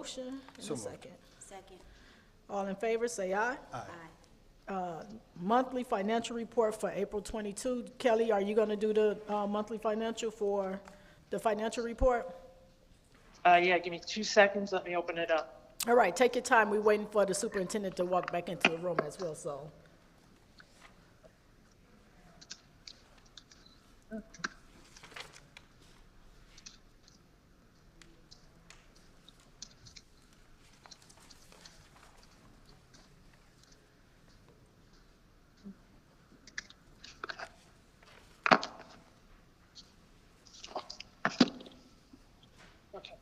motion and So a moved. second? Second. All in favor, say aye. Aye. Monthly financial report for April 22. Kelly, are you gonna do the, monthly financial for the financial report? Yeah, give me 2 seconds. Let me open it up. All right, take your time. We're waiting for the superintendent to walk back into the room as well, so. Okay.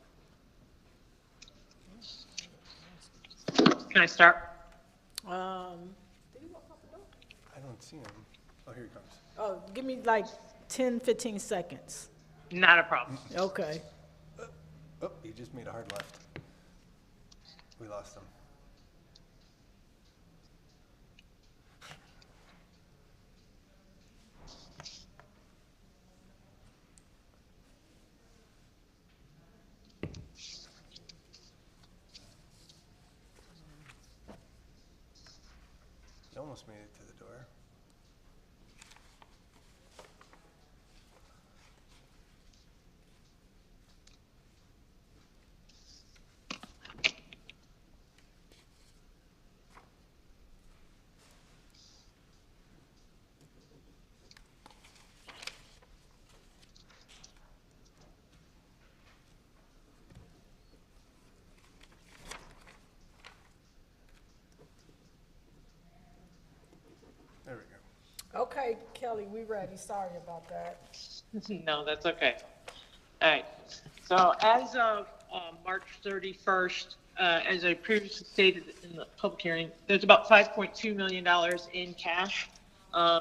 Can I start? Did he walk out the door? I don't see him. Oh, here he comes. Oh, give me like 10, 15 seconds. Not a problem. Okay. Oh, he just made a hard left. We lost him. He almost made it to the door. There we go. Okay, Kelly, we ready. Sorry about that. No, that's okay. All right. So as of March 31st, as I previously stated in the public hearing, there's about $5.2 million in cash. I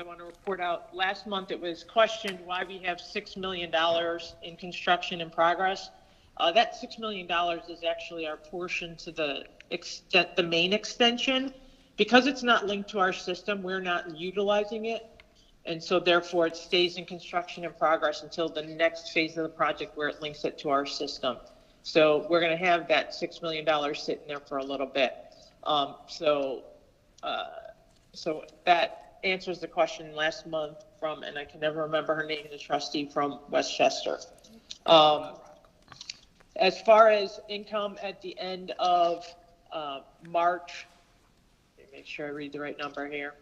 want to report out, last month it was questioned why we have $6 million in construction in progress. That $6 million is actually our portion to the main extension. Because it's not linked to our system, we're not utilizing it. And so therefore it stays in construction in progress until the next phase of the project where it links it to our system. So we're going to have that $6 million sitting there for a little bit. So that answers the question last month from, and I can never remember her name, the trustee from Westchester. As far as income at the end of March, let me make sure I read the right number here.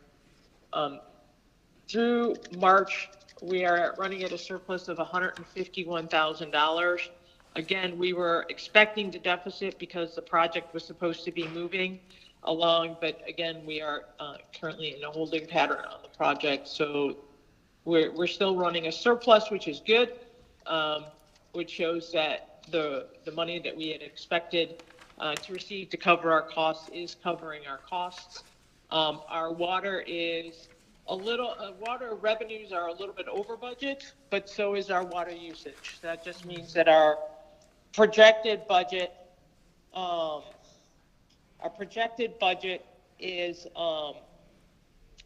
Through March, we are running at a surplus of $151,000. Again, we were expecting the deficit because the project was supposed to be moving along, but again, we are currently in a holding pattern on the project. So we're still running a surplus, which is good, which shows that the money that we had expected to receive to cover our costs is covering our costs. Our water is water revenues are a little bit over budget, but so is our water usage. That just means that our projected budget is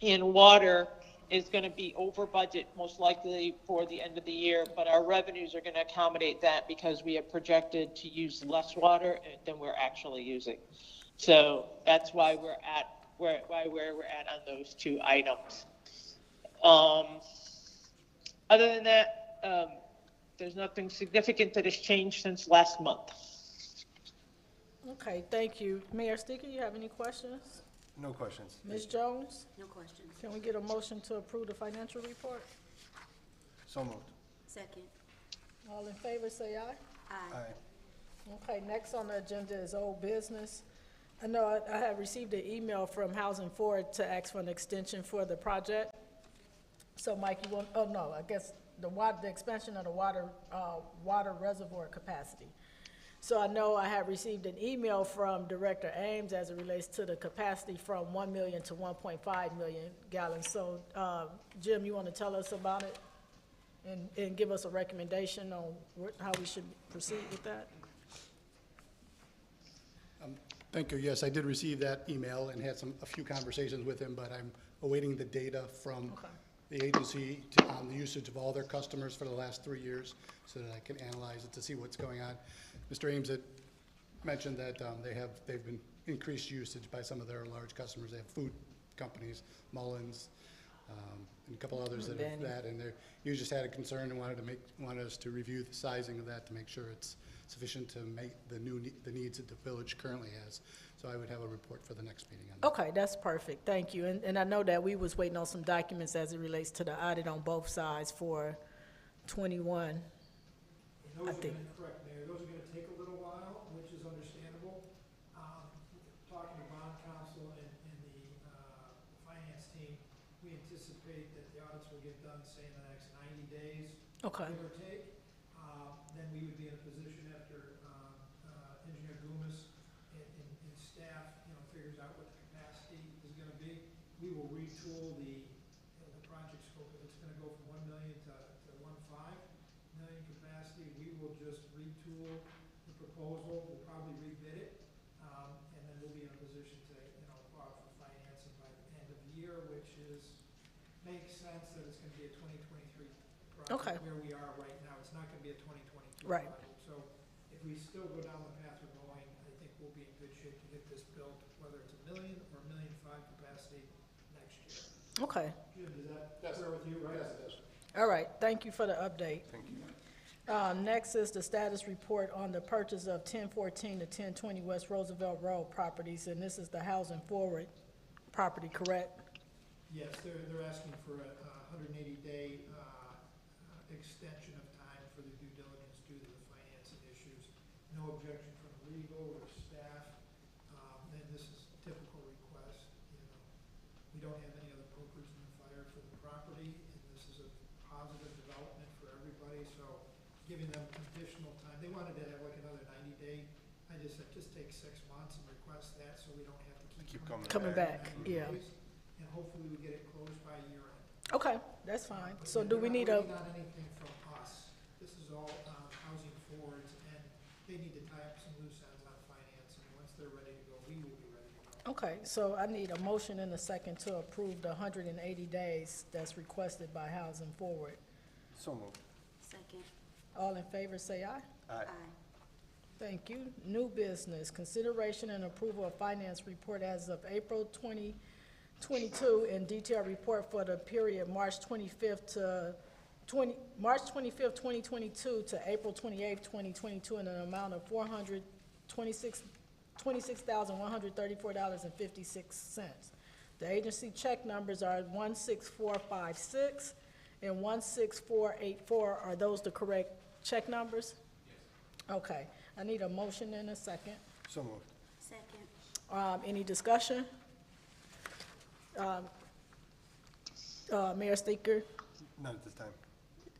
in water is going to be over budget most likely for the end of the year, but our revenues are going to accommodate that because we have projected to use less water than we're actually using. So that's why we're at where we're at on those two items. Other than that, there's nothing significant that has changed since last month. Okay, thank you. Mayor Sticker, you have any questions? No questions. Ms. Jones, No questions. can we get a motion to approve the financial report? So moved. Second. All in favor, say aye. Aye. Aye. Okay, next on the agenda is old business. I know I have received an email from Housing Forward to ask for an extension for the project. So Mike, you want, oh no, I guess the expansion of the water reservoir capacity. So I know I have received an email from Director Ames as it relates to the capacity from 1 million to 1.5 million gallons. So, Jim, you want to tell us about it and give us a recommendation on how we should proceed with that? Thank you. Yes, I did receive that email and had a few conversations with him, but I'm awaiting the data from the agency on the usage of all their customers for the last 3 years so that I can analyze it to see what's going on. Mr. Ames had mentioned that they've been increased usage by some of their large customers. They have food companies, Mullins, and a couple others that have that, and you just had a concern and wanted us to review the sizing of that to make sure it's sufficient to meet the needs that the village currently has. So I would have a report for the next meeting on that. Okay, that's perfect, thank you. And I know that we was waiting on some documents as it relates to the audit on both sides for 21. Those I are think. gonna, correct, Mayor, those are gonna take a little while, which is understandable. Talking to bond counsel and the finance team, we anticipate that the audits will get done, say, in the next 90 days, Okay, give or take. Then we would be in a position after Engineer Goomis and staff, figures out what the capacity is gonna be. We will retool the project scope. If it's gonna go from 1 million to 1.5 million capacity, we will just retool the proposal. We'll probably rebid it, and then we'll be in a position to, go out for financing by the end of the year, which makes sense that it's gonna be a 2023 project. Okay. Where we are right now, it's not gonna be a 2022 Right. project. So if we still go down the path we're going, I think we'll be in good shape to get this built, whether it's 1 million or 1.5 million capacity next year. okay, Jim, does that square with you, right? Yes, it does. all right, thank you for the update. Thank you. Next is the status report on the purchase of 1014 to 1020 West Roosevelt Road properties, and this is the Housing Forward property, correct? Yes, they're asking for a 180-day extension of time for the due diligence due to the financing issues. No objection from legal or staff, and this is a typical request. We don't have any other pokers in the fire for the property, and this is a positive development for everybody, so giving them additional time. They wanted to have like another 90-day. I just said, just take 6 months and request that so we don't have to keep Coming back, 90 yeah. days, and hopefully we get it closed by year end. Okay, that's fine. But So they're do we not need a, waiting on anything from us. This is all Housing Forwards, and they need to tie up some loose ends on financing. Once they're ready to go, we will be ready to go. okay, so I need a motion and a second to approve the 180 days that's requested by Housing Forward. So moved. Second. All in favor, say aye. Aye. Thank you. New business, consideration and approval of finance report as of April 2022 and detailed report for the period March 25th, 2022 to April 28th, 2022 in an amount of $26,134.56. The agency check numbers are 16456 and 16484. Are those the correct check numbers? Yes. Okay. I need a motion and a second. So moved. Second. Any discussion? Mayor Sticker, None at this time.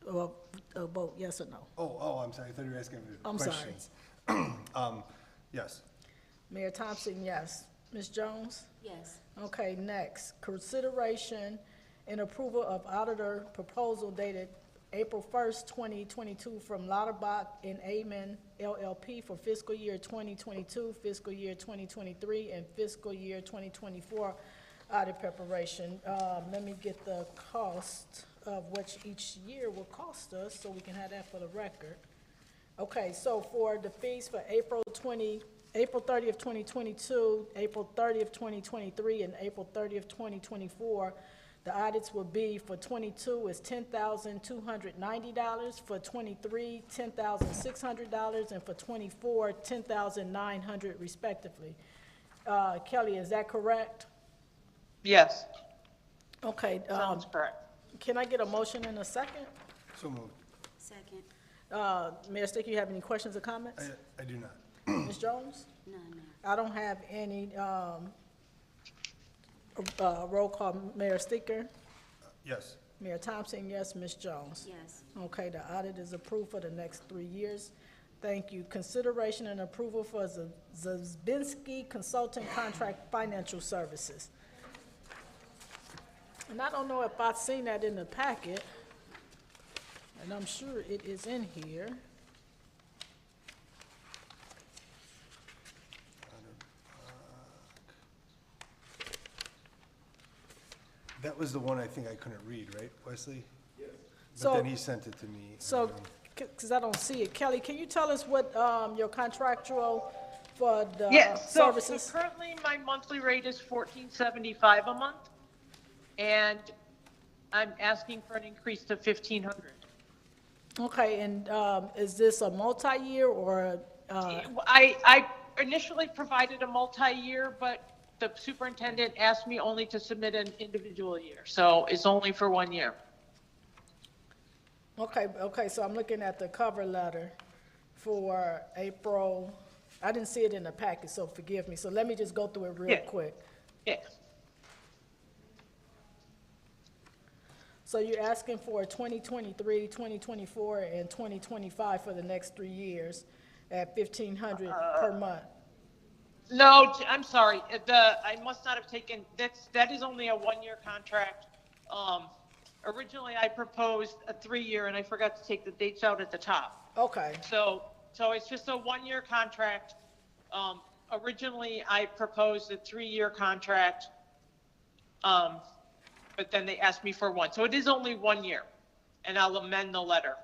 vote yes or no? Oh, I'm sorry. I thought you were asking me I'm sorry. questions. Yes. Mayor Thompson, yes. Ms. Jones? Yes. Okay, next, consideration and approval of auditor proposal dated April 1st, 2022 from Lauterbach and Amen LLP for fiscal year 2022, fiscal year 2023, and fiscal year 2024 audit preparation. Let me get the cost of which each year will cost us so we can have that for the record. Okay, so for the fees for April 30th, 2022, April 30th, 2023, and April 30th, 2024, the audits will be for 22 is $10,290, for 23, $10,600, and for 24, $10,900 respectively. Kelly, is that correct? Yes, Okay, sounds correct. can I get a motion in a second? So moved. Second. Mayor Sticker, you have any questions or comments? I do not. Ms. Jones? None. I don't have any, roll call. Mayor Sticker? Yes. Mayor Thompson, yes. Ms. Jones? Yes. Okay, the audit is approved for the next 3 years. Thank you. Consideration and approval for Zabinski Consulting Contract Financial Services. And I don't know if I've seen that in the packet, and I'm sure it is in here. That was the one I think I couldn't read, right, Wesley? Yes. So- But then he sent it to me. So, because I don't see it, Kelly, can you tell us what your contractual for the Yes, so services? currently my monthly rate is $14.75 a month, and I'm asking for an increase to $1,500. Okay, and is this a multi-year or, I initially provided a multi-year, but the superintendent asked me only to submit an individual year, so it's only for 1 year. okay, so I'm looking at the cover letter for April. I didn't see it in the packet, so forgive me. So let me just go through it real Yeah. quick. Yeah, So you're asking for 2023, 2024, and 2025 for the next 3 years at $1,500 per month. no, I'm sorry, I must not have taken, that is only a 1-year contract. Originally I proposed a 3-year, and I forgot to take the dates out at the top. Okay, So it's just a 1-year contract. Originally, I proposed a 3-year contract, but then they asked me for 1. So it is only 1 year, and I'll amend the letter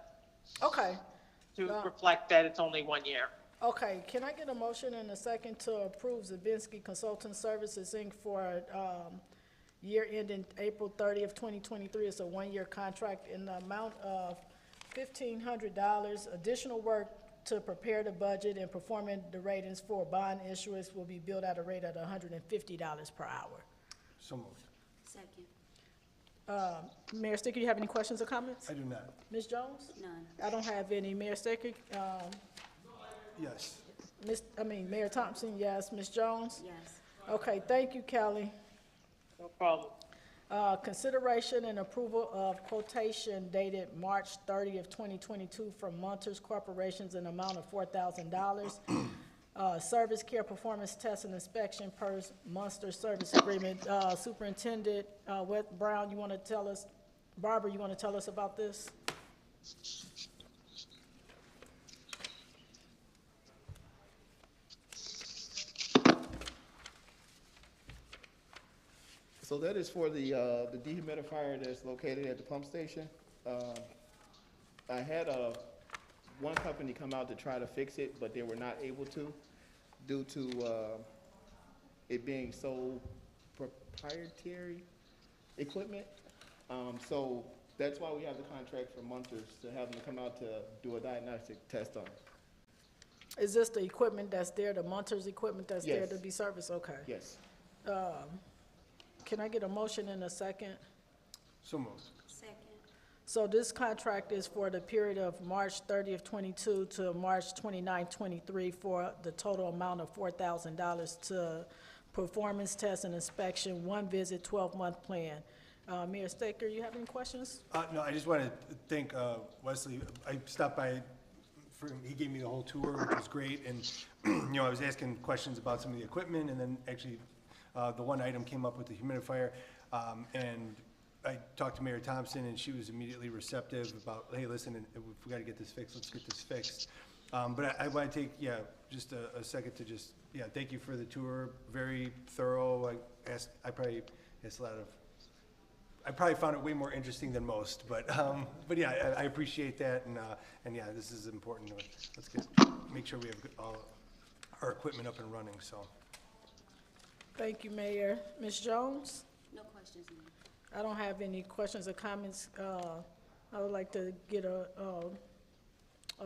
okay, to reflect that it's only 1 year. okay. Can I get a motion and a second to approve Zabinski Consulting Services, Inc. for year ending April 30th, 2023? It's a 1-year contract in the amount of $1,500. Additional work to prepare the budget and performing the ratings for bond issuance will be billed at a rate of $150 per hour. So moved. Second. Mayor Sticker, you have any questions or comments? I do not. Ms. Jones? None. I don't have any. Mayor Sticker? Yes. Mayor Thompson, yes. Ms. Jones? Yes. Okay, thank you, Kelly. No problem. Consideration and approval of quotation dated March 30th, 2022 from Munters Corporation's an amount of $4,000. Service care performance test and inspection per Munster service agreement. Superintendent Brown, you want to tell us, Barbara, you want to tell us about this? So that is for the dehumidifier that's located at the pump station. I had one company come out to try to fix it, but they were not able to due to it being so proprietary equipment. So that's why we have the contract for Munters to have them come out to do a diagnostic test on it. Is this the equipment that's there, the Munters equipment that's there Yes. to be serviced? Okay. Yes. Can I get a motion in a second? So moved. Second. So this contract is for the period of March 30th, 22 to March 29th, 23 for the total amount of $4,000 to performance test and inspection, 1 visit, 12-month plan. Mayor Staker, you have any questions? No, I just want to thank Wesley. I stopped by, he gave me the whole tour, which was great, and, I was asking questions about some of the equipment, and then actually, the one item came up with the humidifier, and I talked to Mayor Thompson, and she was immediately receptive about, hey, listen, if we got to get this fixed, let's get this fixed. But I want to take, just a second to just, thank you for the tour, very thorough. I probably asked a lot of, I probably found it way more interesting than most, but yeah, I appreciate that, and yeah, this is important. Let's make sure we have all our equipment up and running, so. Thank you, Mayor. Ms. Jones? No questions, Mayor. I don't have any questions or comments. I would like to get a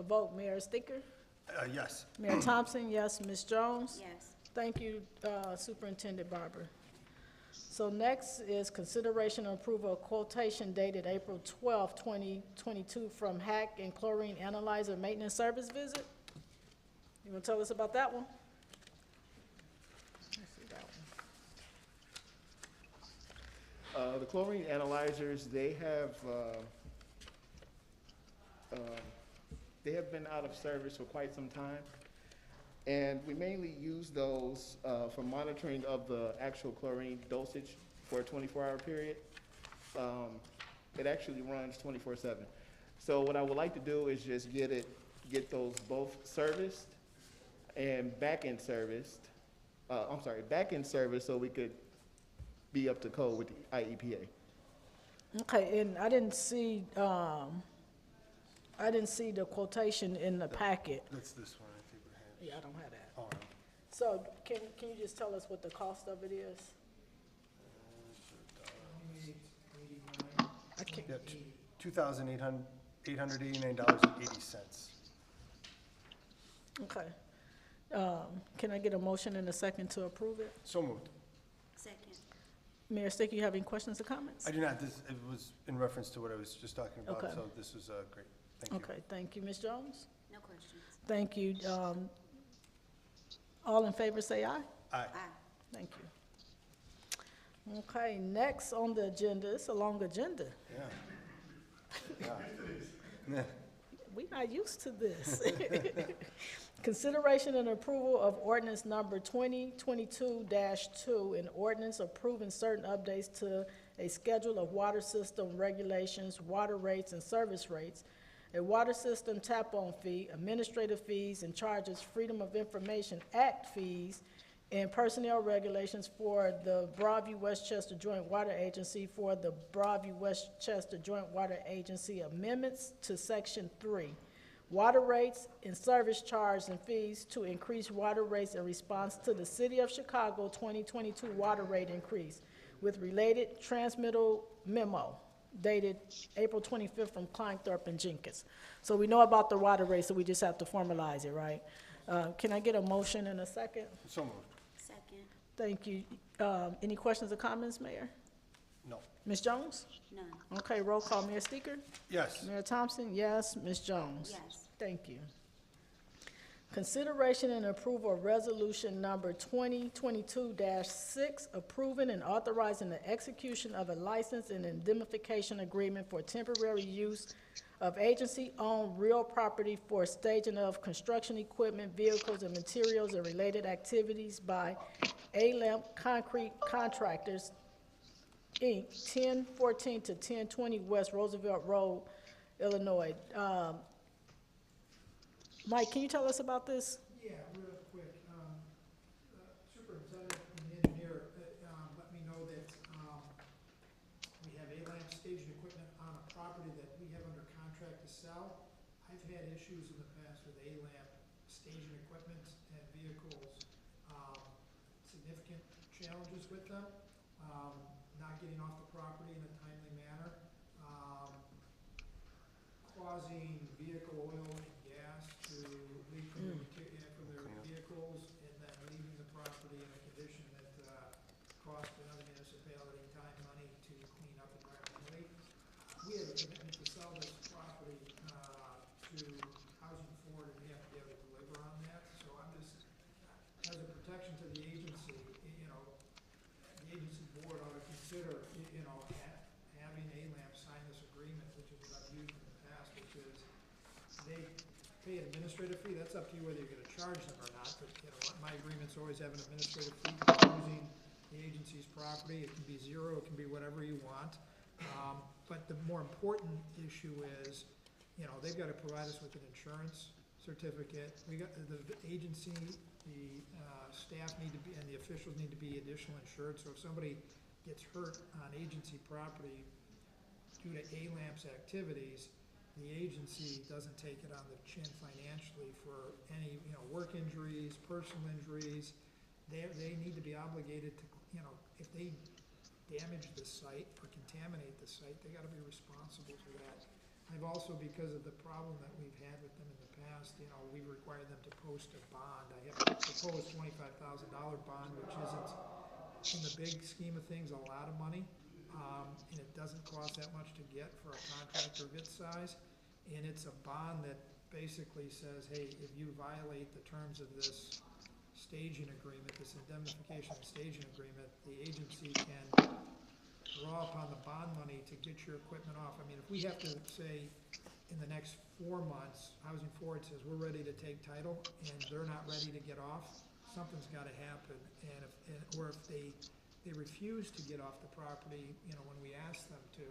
vote. Mayor Sticker? Yes. Mayor Thompson, yes. Ms. Jones? Yes. Thank you, Superintendent Barber. So next is consideration and approval of quotation dated April 12, 2022 from Hack and Chlorine Analyzer Maintenance Service Visit. You want to tell us about that one? Let's see that one. The chlorine analyzers, they have been out of service for quite some time. And we mainly use those for monitoring of the actual chlorine dosage for a 24-hour period. It actually runs 24/7. So what I would like to do is just get those both serviced and back-end serviced. Back-end service so we could be up to code with the IEPA. Okay, and I didn't see the quotation in the packet. That's this one, I think we have. Yeah, I don't have that. Oh, So can you just tell us what the cost of it is? 2889. I can't, Yeah, $2,889.80. okay. Can I get a motion and a second to approve it? So moved. Second. Mayor Stick, you have any questions or comments? I do not, this, it was in reference to what I was just talking about, Okay. so this was, great. Thank you. Okay, thank you. Ms. Jones? No questions. Thank you. All in favor, say aye. Aye. Aye. Thank you. Okay, next on the agenda, it's a long agenda. Yeah. Yeah. We not used to this. Consideration and approval of ordinance number 2022-2, an ordinance approving certain updates to a schedule of water system regulations, water rates and service rates, a water system tap-on fee, administrative fees and charges, Freedom of Information Act fees, and personnel regulations for the Broadview Westchester Joint Water Agency for the Broadview Westchester Joint Water Agency amendments to Section 3, water rates and service charges and fees to increase water rates in response to the City of Chicago 2022 water rate increase with related transmittal memo dated April 25th from Kleinthorpe and Jenkins. So we know about the water rate, so we just have to formalize it, right? Can I get a motion in a second? So moved. Second. Thank you. Any questions or comments, Mayor? No. Ms. Jones? None. Okay, roll call. Mayor Steeker? Yes. Mayor Thompson? Yes. Ms. Jones? Yes. Thank you. Consideration and approval of resolution number 2022-6, approving and authorizing the execution of a license and indemnification agreement for temporary use of agency-owned real property for staging of construction equipment, vehicles, and materials and related activities by A-Lamp Concrete Contractors, Inc., 1014 to 1020 West Roosevelt Road, Illinois. Mike, can you tell us about this? Yeah, real quick. Superintendent and the engineer let me know that we have A-Lamp staging equipment on a property that we have under contract to sell. I've had issues in the past with A-Lamp staging equipment and vehicles, significant challenges with them, not getting off the property in a timely manner, causing vehicle oil and gas to leak from their vehicles, and then leaving the property in a condition that cost another municipality time, money to clean up environmentally. We have a commitment to sell this property to Housing Ford, and we have to be able to deliver on that. So I'm just, as a protection to the agency, the agency board ought to consider, having A-Lamp sign this agreement, which is what I've used in the past, which is they pay an administrative fee. That's up to you whether you're gonna charge them or not, but, my agreements always have an administrative fee for using the agency's property. It can be zero, it can be whatever you want. But the more important issue is, they've gotta provide us with an insurance certificate. We got, the agency, the, staff need to be, and the officials need to be additional insured. So if somebody gets hurt on agency property due to A-Lamp's activities, the agency doesn't take it on the chin financially for any, work injuries, personal injuries. They need to be obligated to, if they damage the site or contaminate the site, they gotta be responsible for that. I've also, because of the problem that we've had with them in the past, we've required them to post a bond. I have a proposed $25,000 bond, which isn't, in the big scheme of things, a lot of money. And it doesn't cost that much to get for a contractor of its size. And it's a bond that basically says, hey, if you violate the terms of this staging agreement, this indemnification and staging agreement, the agency can draw upon the bond money to get your equipment off. I mean, if we have to say, in the next 4 months, Housing Ford says, we're ready to take title, and they're not ready to get off, something's gotta happen. Or if they refuse to get off the property, when we ask them to,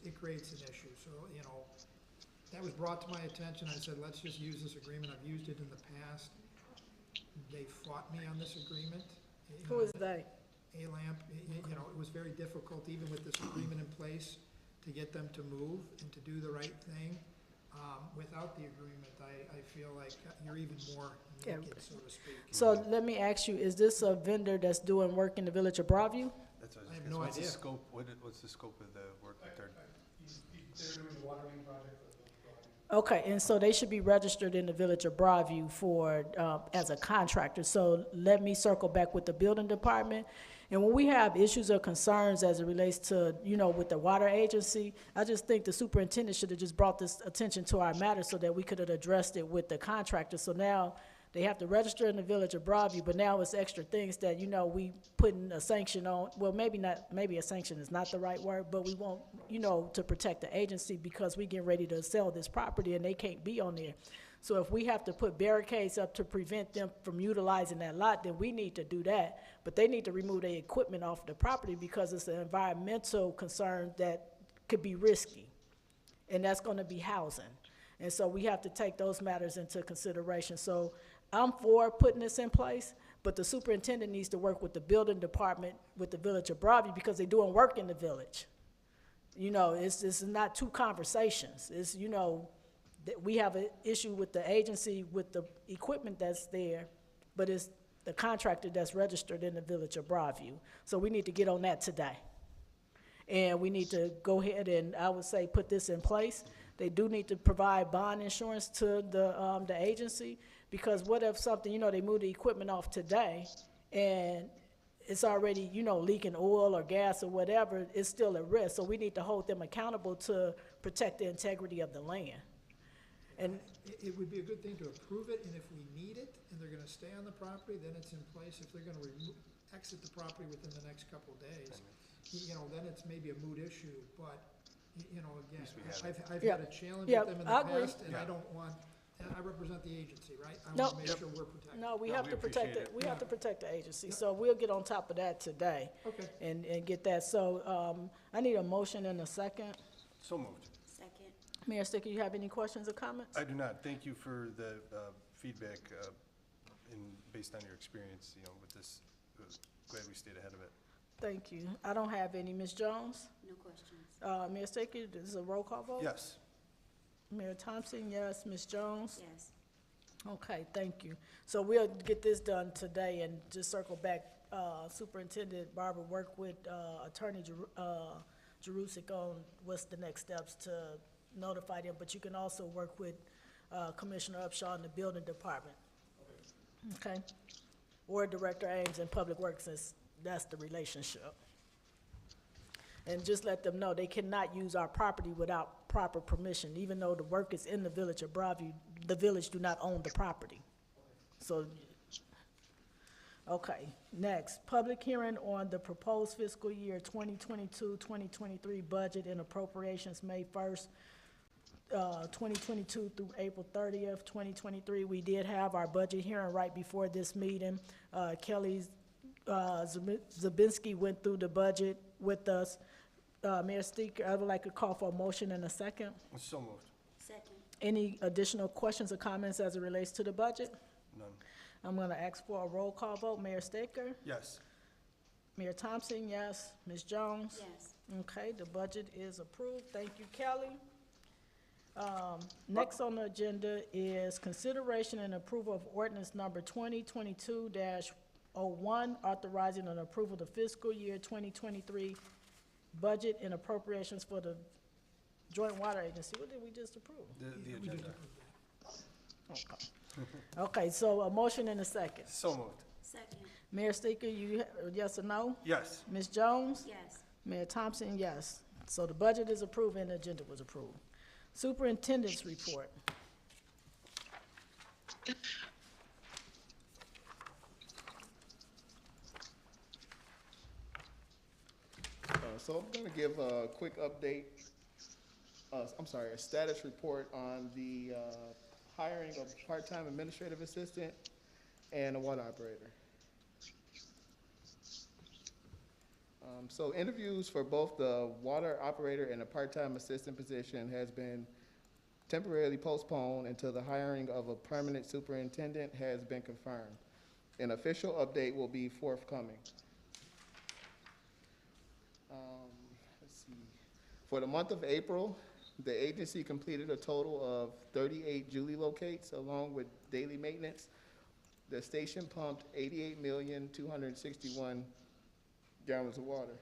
it creates an issue. So, that was brought to my attention. I said, let's just use this agreement. I've used it in the past. They fought me on this agreement. Who is they? A-Lamp, it was very difficult, even with this agreement in place, to get them to move and to do the right thing. Without the agreement, I feel like you're even more Yeah. naked, so to speak. So let me ask you, is this a vendor that's doing work in the village of Broadview? That's what I have was no what's the idea. scope, what's the scope of the work that they're? They're doing the water main project for the village. Okay, and so they should be registered in the village of Broadview for, as a contractor. So let me circle back with the building department. And when we have issues or concerns as it relates to, with the water agency, I just think the superintendent should have just brought this attention to our matter so that we could have addressed it with the contractor. So now they have to register in the village of Broadview, but now it's extra things that, we putting a sanction on. Well, maybe a sanction is not the right word, but we want, to protect the agency because we get ready to sell this property and they can't be on there. So if we have to put barricades up to prevent them from utilizing that lot, then we need to do that. But they need to remove their equipment off the property because it's an environmental concern that could be risky. And that's gonna be housing. And so we have to take those matters into consideration. So I'm for putting this in place, but the superintendent needs to work with the building department, with the village of Broadview, because they're doing work in the village. It's not two conversations. It's, that we have an issue with the agency, with the equipment that's there, but it's the contractor that's registered in the village of Broadview. So we need to get on that today. And we need to go ahead and, I would say, put this in place. They do need to provide bond insurance to the agency, because what if something, they move the equipment off today, and it's already, leaking oil or gas or whatever, it's still a risk. So we need to hold them accountable to protect the integrity of the land. And It would be a good thing to approve it, and if we need it, and they're gonna stay on the property, then it's in place. If they're gonna exit the property within the next couple of days, then it's maybe a moot issue, but, again, I've Yeah. had a challenge Yeah, with them in I the agree. past, and I Yeah. don't want, I represent the agency, right? I Nope. wanna make sure we're protected. no, we No, have we to protect appreciate it. it. We have to protect the agency. So we'll get on top of that today Okay. and get that. So, I need a motion and a second. So moved. Second. Mayor Sticker, you have any questions or comments? I do not. Thank you for the feedback based on your experience, with this. Glad we stayed ahead of it. Thank you. I don't have any. Ms. Jones? No questions. Mayor Sticker, this is a roll call vote? Yes. Mayor Thompson, yes. Ms. Jones? Yes. Okay, thank you. So we'll get this done today and just circle back. Superintendent Barber, work with Attorney Jerusik on what's the next steps to notify them, but you can also work with Commissioner Upshaw in the building department. Okay? Or Director Ames in Public Works, since that's the relationship. And just let them know they cannot use our property without proper permission. Even though the work is in the village of Broadview, the village do not own the property. So, okay, next, public hearing on the proposed fiscal year 2022-2023 budget and appropriations May 1st, 2022 through April 30th, 2023. We did have our budget hearing right before this meeting. Kelly Zabinski went through the budget with us. Mayor Speaker, I would like to call for a motion in a second. So moved. Second. Any additional questions or comments as it relates to the budget? None. I'm gonna ask for a roll call vote. Mayor Staker? Yes. Mayor Thompson, yes. Ms. Jones? Yes. Okay, the budget is approved. Thank you, Kelly. Next on the agenda is consideration and approval of ordinance number 2022-01, authorizing an approval of the fiscal year 2023 budget and appropriations for the Joint Water Agency. What did we just approve? The agenda. Okay, so a motion and a second. So moved. Second. Mayor Staker, yes or no? Yes. Ms. Jones? Yes. Mayor Thompson, yes. So the budget is approved and the agenda was approved. Superintendent's report. So I'm going to give a quick update, a status report on the hiring of part-time administrative assistant and a water operator. So interviews for both the water operator and the part-time assistant position has been temporarily postponed until the hiring of a permanent superintendent has been confirmed. An official update will be forthcoming. Let's see. For the month of April, The agency completed a total of 38 Julie locates along with daily maintenance. The station pumped 88,261 gallons of water.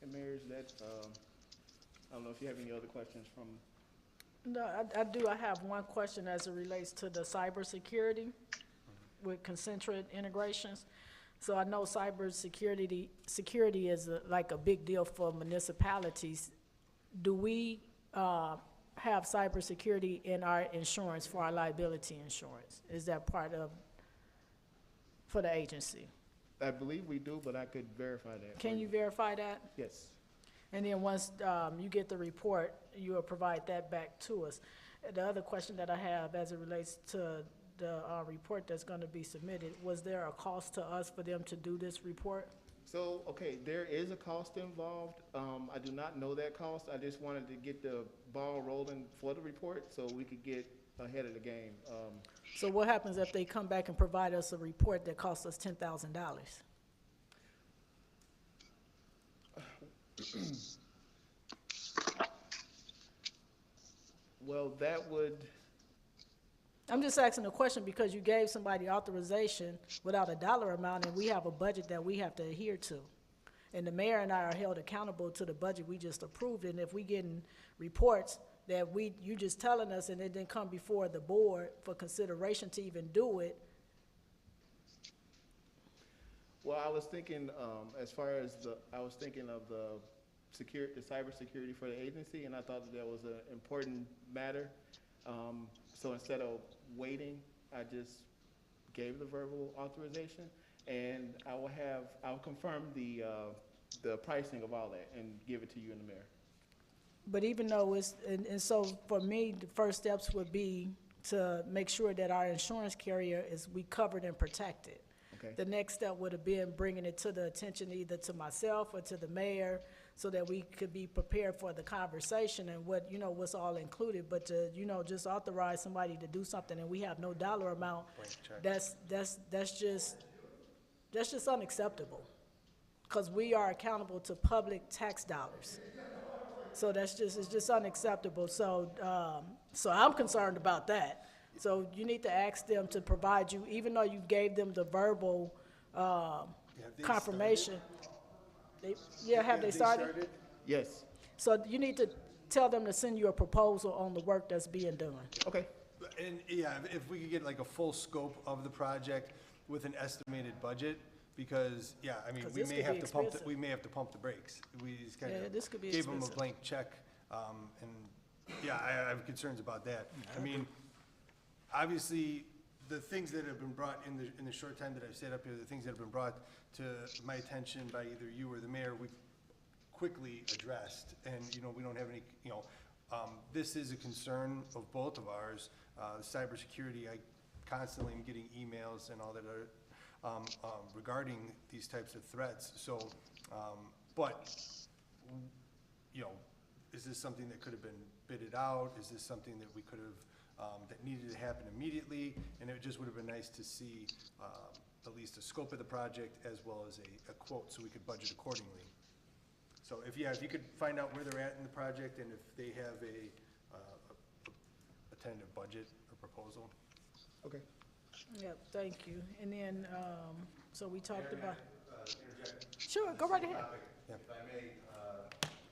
And Mayor, is that, I don't know if you have any other questions from, No, I do. I have one question as it relates to the cybersecurity with concentric integrations. So I know security is like a big deal for municipalities. Do we have cybersecurity in our insurance for our liability insurance? Is that part of, for the agency? I believe we do, but I could verify that. for Can you verify that? Yes. And then once you get the report, you will provide that back to us. The other question that I have as it relates to the report that's going to be submitted, was there a cost to us for them to do this report? So, okay, there is a cost involved. I do not know that cost. I just wanted to get the ball rolling for the report so we could get ahead of the game. So what happens if they come back and provide us a report that costs us $10,000? Well, that would, I'm just asking a question because you gave somebody authorization without a dollar amount, and we have a budget that we have to adhere to. And the mayor and I are held accountable to the budget we just approved, and if we getting reports that you just telling us and it didn't come before the board for consideration to even do it, well, I was thinking, as far as I was thinking of the cybersecurity for the agency, and I thought that was an important matter. So instead of waiting, I just gave the verbal authorization, and I'll confirm the pricing of all that and give it to you and the mayor. but even though and so for me, the first steps would be to make sure that our insurance carrier we covered and protected. Okay. The next step would have been bringing it to the attention either to myself or to the mayor so that we could be prepared for the conversation and what's all included. But to, just authorize somebody to do something and we have no dollar amount, that's just unacceptable. Because we are accountable to public tax dollars. So it's just unacceptable. So I'm concerned about that. So you need to ask them to provide you, even though you gave them the verbal confirmation. Have they started? Yes. So you need to tell them to send you a proposal on the work that's being done. Okay. And, yeah, if we could get like a full scope of the project with an estimated budget, because, yeah, I mean, 'Cause we this may could have be to pump, expensive. we may have to pump the brakes. We just kind Yeah, this could be of gave them a expensive. blank check, and, yeah, I have concerns about that. I mean, obviously, the things that have been brought in the short time that I've sat up here, the things that have been brought to my attention by either you or the mayor, we've quickly addressed, and, we don't have any, this is a concern of both of ours. Cybersecurity, I constantly am getting emails and all that are, regarding these types of threats, so, but, is this something that could have been bidded out? Is this something that we could have, that needed to happen immediately? And it just would have been nice to see, at least a scope of the project as well as a quote, so we could budget accordingly. So if you could find out where they're at in the project and if they have a tentative budget or proposal. Okay. Yeah, thank you. And then, so we talked about, Interject sure, go right ahead. topic. If I may,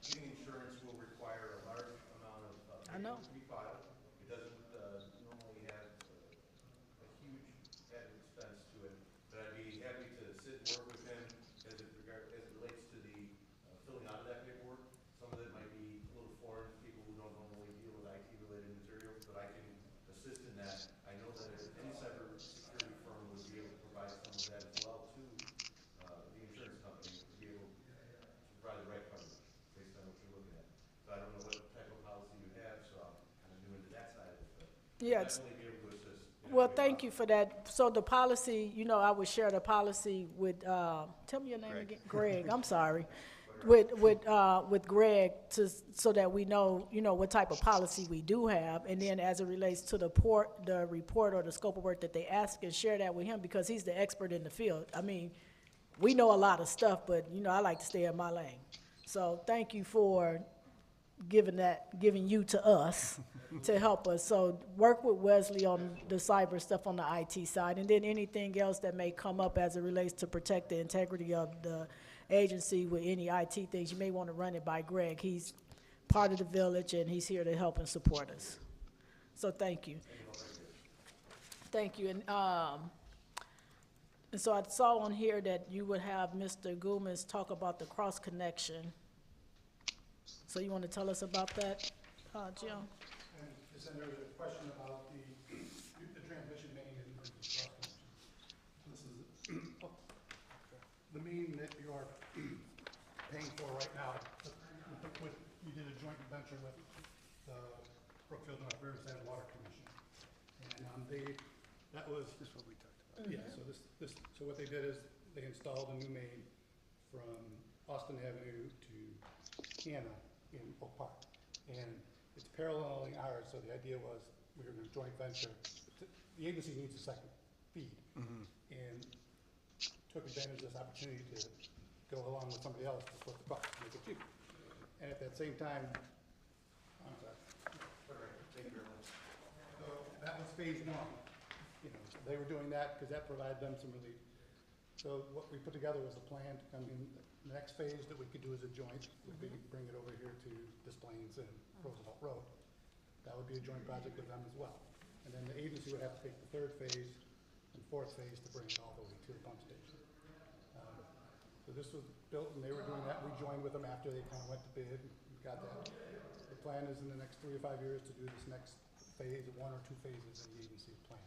getting insurance will require a large amount of I know. paperwork to be filed. It doesn't normally have a huge added expense to it, but I'd be happy to sit and work with him as it relates to the filling out of that paperwork. Some of it might be a little foreign to people who don't normally deal with IT-related materials, but I can assist in that. I know that any cybersecurity firm would be able to provide some of that as well to the insurance company to be able to provide the right coverage based on what you're looking at. So I don't know what type of policy you have, so I'm kind of new into that side of it, but Yeah, it's- definitely be able to assist. Well, thank you for that. So the policy, I would share the policy with, tell me your name again, Greg, I'm sorry. With Greg so that we know, what type of policy we do have. And then as it relates to the report or the scope of work that they ask and share that with him because he's the expert in the field. I mean, we know a lot of stuff, but, you know, I like to stay in my lane. So thank you for giving you to us to help us. So work with Wesley on the cyber stuff on the IT side, and then anything else that may come up as it relates to protect the integrity of the agency with any IT things. You may want to run it by Greg. He's part of the village, and he's here to help and support us. So thank you. Thank you. And so I saw on here that you would have Mr. Goomis talk about the cross connection. So you want to tell us about that, Jim? And then there's a question about the transmission main and the cross connection. This is the main that you are paying for right now. You did a joint venture with the Brookfield North Riverside Water Commission. And that was. This is what we talked about. Yeah, so what they did is they installed a new main from Austin Avenue to Hannah in Oak Park. And it's paralleling ours, so the idea was we were going to joint venture. The agency needs a second feed. And took advantage of this opportunity to go along with somebody else to split the cost, make it cheaper. And at that same time, I'm sorry. So that was phase one. You know, they were doing that because that provided them some relief. So what we put together was a plan to come in. The next phase that we could do as a joint would be bring it over here to Des Plaines and Roosevelt Road. That would be a joint project with them as well. And then the agency would have to take the third phase and fourth phase to bring it all the way to the pump station. So this was built and they were doing that. We joined with them after they kind of went to bid and got that. The plan is in the next 3 to 5 years to do this next phase, 1 or 2 phases in the agency plans.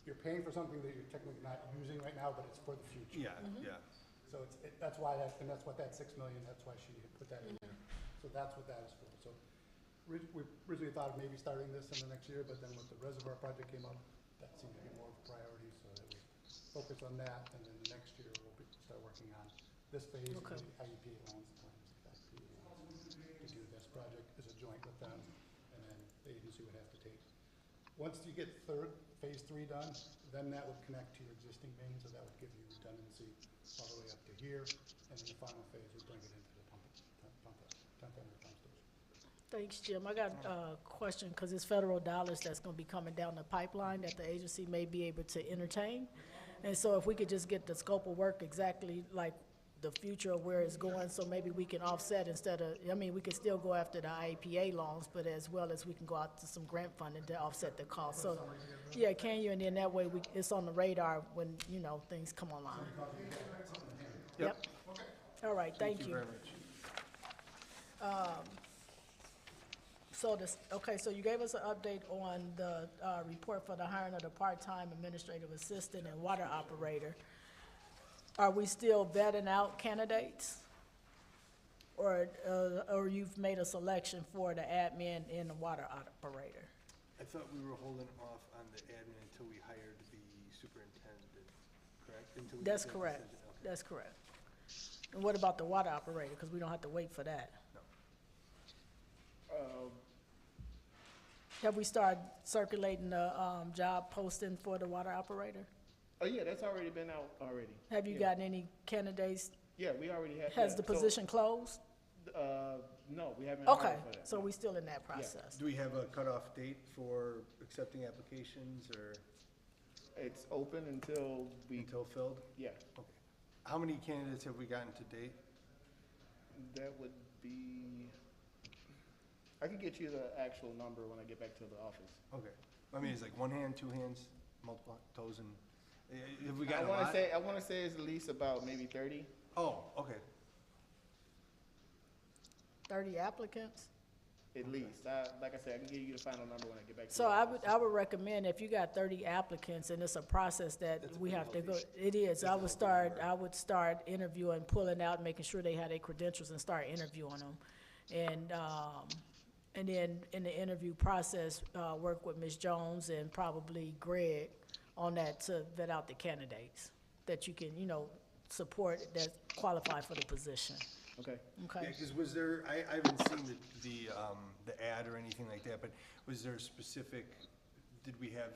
You're paying for something that you're technically not using right now, but it's for the future. Yeah, yeah. So that's why and that's what that 6 million, that's why she had put that in there. So that's what that is for. So we originally thought of maybe starting this in the next year, but then with the reservoir project came up, that seemed to be more of a priority, so that we focus on that, and then the next year we'll start working on this phase of the IEP loans plans, to do this project as a joint with them, and then the agency would have to take. Once you get phase 3 done, then that would connect to your existing main, so that would give you redundancy all the way up to here, and then the final phase would bring it into the pump station. Thanks, Jim. I got a question, because it's federal dollars that's going to be coming down the pipeline that the agency may be able to entertain. And so if we could just get the scope of work exactly like the future of where it's going, so maybe we can offset instead of, I mean, we could still go after the IAPA loans, but as well as we can go out to some grant funding to offset the cost. So, yeah, can you? And then that way it's on the radar when, you know, things come online. Yep. All right, thank you. Very much. So you gave us an update on the report for the hiring of the part-time administrative assistant and water operator. Are we still vetting out candidates? Or you've made a selection for the admin and the water operator? I thought we were holding off on the admin until we hired the superintendent, correct? Until we That's made that correct. decision, okay. That's correct. And what about the water operator? Because we don't have to wait for that. Have we started circulating the job posting for the water operator? Oh, yeah, that's already been out already. Have you gotten any candidates? Yeah, we already have. Has yeah. the position closed? No, we haven't Okay, hired for that. so we still in that process. Do we have a cutoff date for accepting applications or It's open until until filled? yeah, Okay. How many candidates have we gotten to date? that would be, I can get you the actual number when I get back to the office. Okay. I mean, it's like one hand, two hands, multiple toes, and have we gotten a lot? I wanna say it's at least about maybe 30. Oh, okay. 30 applicants? At least. Like I said, I can give you the final number when I get back to So the I office. would recommend, if you got 30 applicants and it's a process that we have to go, it is, I would start interviewing, pulling out, making sure they had their credentials and start interviewing them. And then in the interview process, work with Ms. Jones and probably Greg on that to vet out the candidates that you can, you know, support that qualify for the position. Okay. Yeah, Okay? because was there, I haven't seen the ad or anything like that, but was there a specific, did we have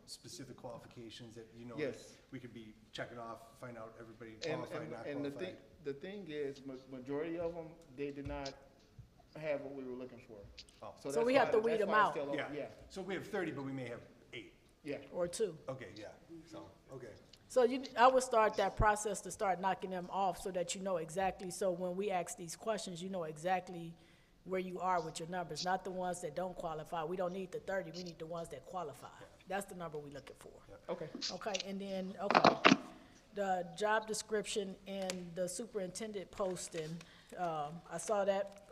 specific qualifications that, Yes. we could be checking off, find out everybody And, qualified, not and qualified? the thing is, majority of them, they did not have what we were looking for. Oh. So that's we have why- to weed that's them why it's out. still open. Yeah, Yeah, so we have 30, but we may have 8. yeah. or 2. Okay, yeah, so, okay. So I would start that process to start knocking them off so that you know exactly, so when we ask these questions, you know exactly where you are with your numbers, not the ones that don't qualify. We don't need the 30, we need the ones that qualify. That's the number we're looking for. Okay. Okay, and then, okay, the job description and the superintendent posting, I saw that,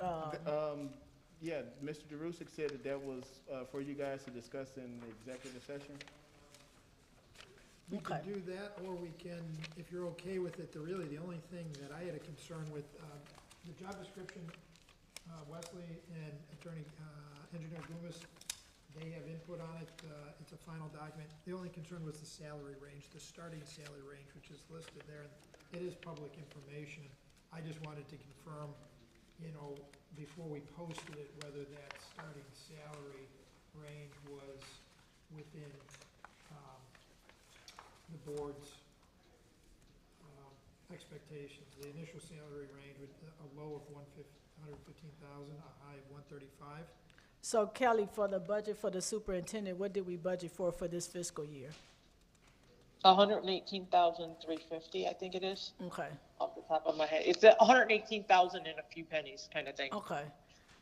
Yeah, Mr. DeRusick said that was for you guys to discuss in the executive session. We can Okay. do that, or we can, if you're okay with it, the only thing that I had a concern with, the job description, Wesley and Engineer Loomis, they have input on it, it's a final document. The only concern was the salary range, the starting salary range, which is listed there. It is public information. I just wanted to confirm, before we posted it, whether that starting salary range was within, the board's expectations. The initial salary range with a low of 115,000, a high of 135. so Kelly, for the budget for the superintendent, what did we budget for this fiscal year? 118,350, I think it is, Okay, off the top of my head. It's 118,000 and a few pennies kind of thing. okay.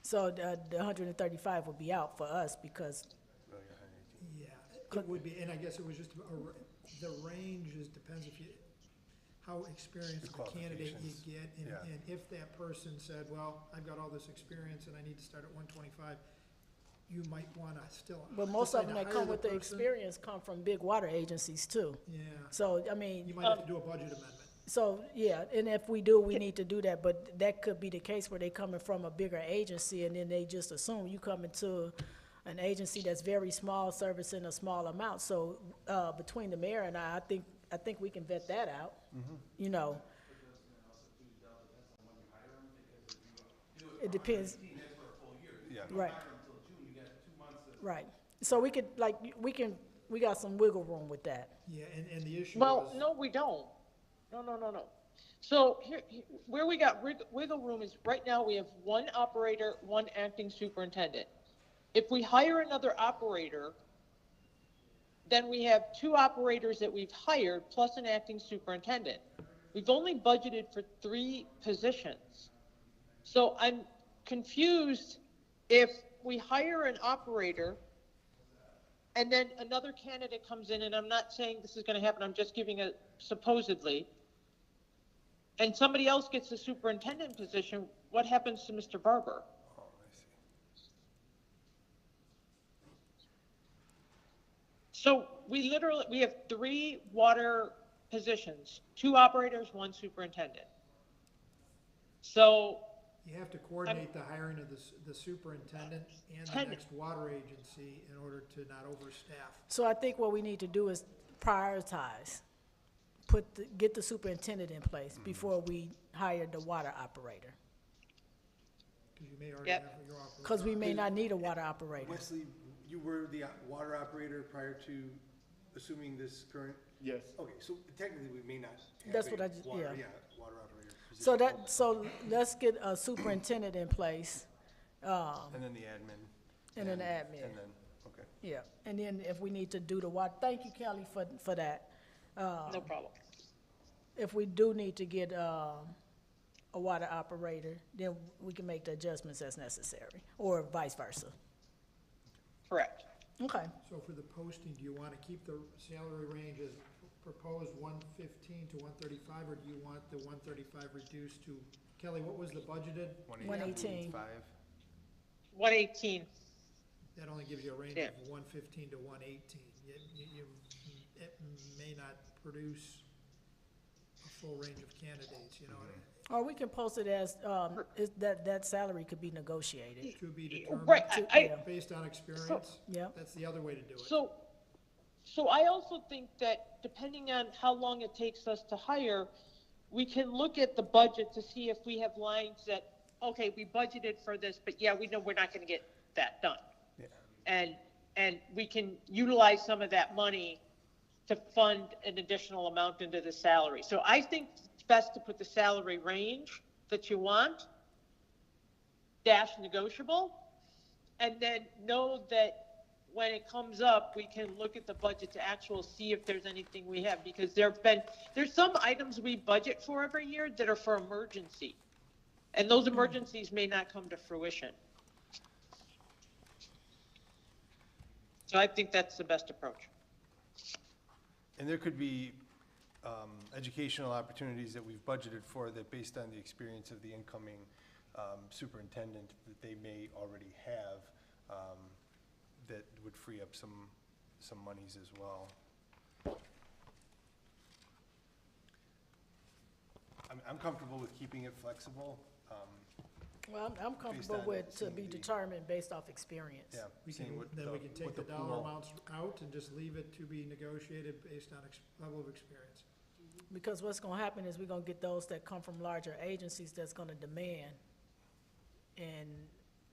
So the 135 will be out for us because, Yeah, it would be, and I guess it was just, the range depends how experienced The of a candidate you qualifications. get. Yeah. And if that person said, well, I've got all this experience and I need to start at 125, you might want to still. but most of them decide that to come hire with the person. experience come from big water agencies too. Yeah, So, I you mean, might have to do a budget amendment. so, yeah, and if we do, we need to do that, but that could be the case where they coming from a bigger agency and then they just assume you come into an agency that's very small, servicing a small amount. So, between the mayor and I think we can vet that out, you know. It depends. Yeah. Right. Right. So we could, we got some wiggle room with that. Yeah, and the issue Well, was. no, we don't. No. So where we got wiggle room is right now we have one operator, one acting superintendent. If we hire another operator, then we have 2 operators that we've hired plus an acting superintendent. We've only budgeted for 3 positions. So I'm confused if we hire an operator and then another candidate comes in, and I'm not saying this is going to happen, I'm just giving a supposedly, and somebody else gets the superintendent position, what happens to Mr. Barber? Oh, I see. So we have 3 water positions, 2 operators, 1 superintendent. So, You have to coordinate the hiring of the superintendent and the Attendant. next water agency in order to not overstaff. So I think what we need to do is prioritize, get the superintendent in place before we hire the water operator. Because you may already Yep. have your operator. Because we may not need a water operator. Wesley, you were the water operator prior to assuming this current, Yes. okay, so technically we may not have That's a what I just- water, yeah. water operator position. So let's get a superintendent in place, And then the admin. and then the admin. And then, okay. Yeah, and then if we need to do the water, thank you, Kelly, for that. no problem. If we do need to get, a water operator, then we can make the adjustments as necessary, or vice versa. Correct. Okay, So for the posting, do you want to keep the salary range as proposed 115 to 135, or do you want the 135 reduced to, Kelly, what was the budgeted? 118. 5. 118. That only gives you a range Yeah. of 115 to 118. It may not produce a full range of candidates, you know, or we can post it as, that salary could be negotiated. to be determined Right, Yeah. based on experience. Yep. That's the other way to do it. So I also think that depending on how long it takes us to hire, we can look at the budget to see if we have lines that, okay, we budgeted for this, but yeah, we know we're not going to get that done. Yeah. and we can utilize some of that money to fund an additional amount into the salary. So I think it's best to put the salary range that you want, dash negotiable, and then know that when it comes up, we can look at the budget to actual see if there's anything we have, because there's some items we budget for every year that are for emergency. And those emergencies may not come to fruition. So I think that's the best approach. And there could be educational opportunities that we've budgeted for that, based on the experience of the incoming superintendent, that they may already have, that would free up some monies as well. I'm comfortable with keeping it flexible. Well, I'm comfortable on with to seeing be the- determined based off experience. Yeah. We seeing can, what then we can take what the dollar pool- amounts out and just leave it to be negotiated based on level of experience. Because what's gonna happen is we're gonna get those that come from larger agencies that's gonna demand. And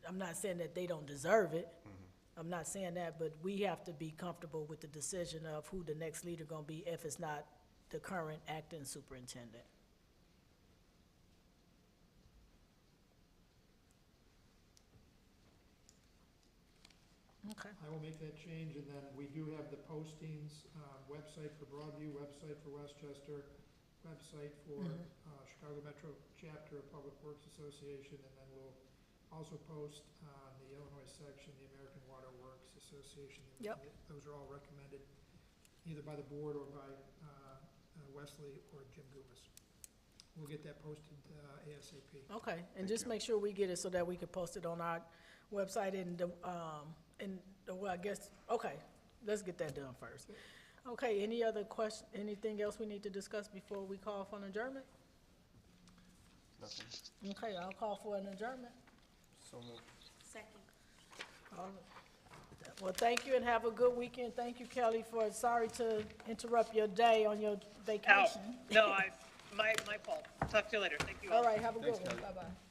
I'm not saying that they don't deserve it. I'm not saying that, but we have to be comfortable with the decision of who the next leader gonna be if it's not the current acting superintendent. Okay. I will make that change, and then we do have the postings, website for Broadview, website for Westchester, website for Chicago Metro Chapter of Public Works Association, and then we'll also post on the Illinois section, the American Water Works Association. Yep. Those are all recommended either by the board or by Wesley or Jim Gumas. We'll get that posted ASAP. Okay, and just make sure we get it so that we can post it on our website well, I guess, okay, let's get that done first. Okay, any other question, anything else we need to discuss before we call for an adjournment? Nothing. Okay, I'll call for an adjournment. So moved. Second. Well, thank you and have a good weekend. Thank you, Kelly, sorry to interrupt your day on your vacation. No, my fault. Talk to you later. Thank you all. All right, have a good Thanks, one. Kelly. Bye-bye.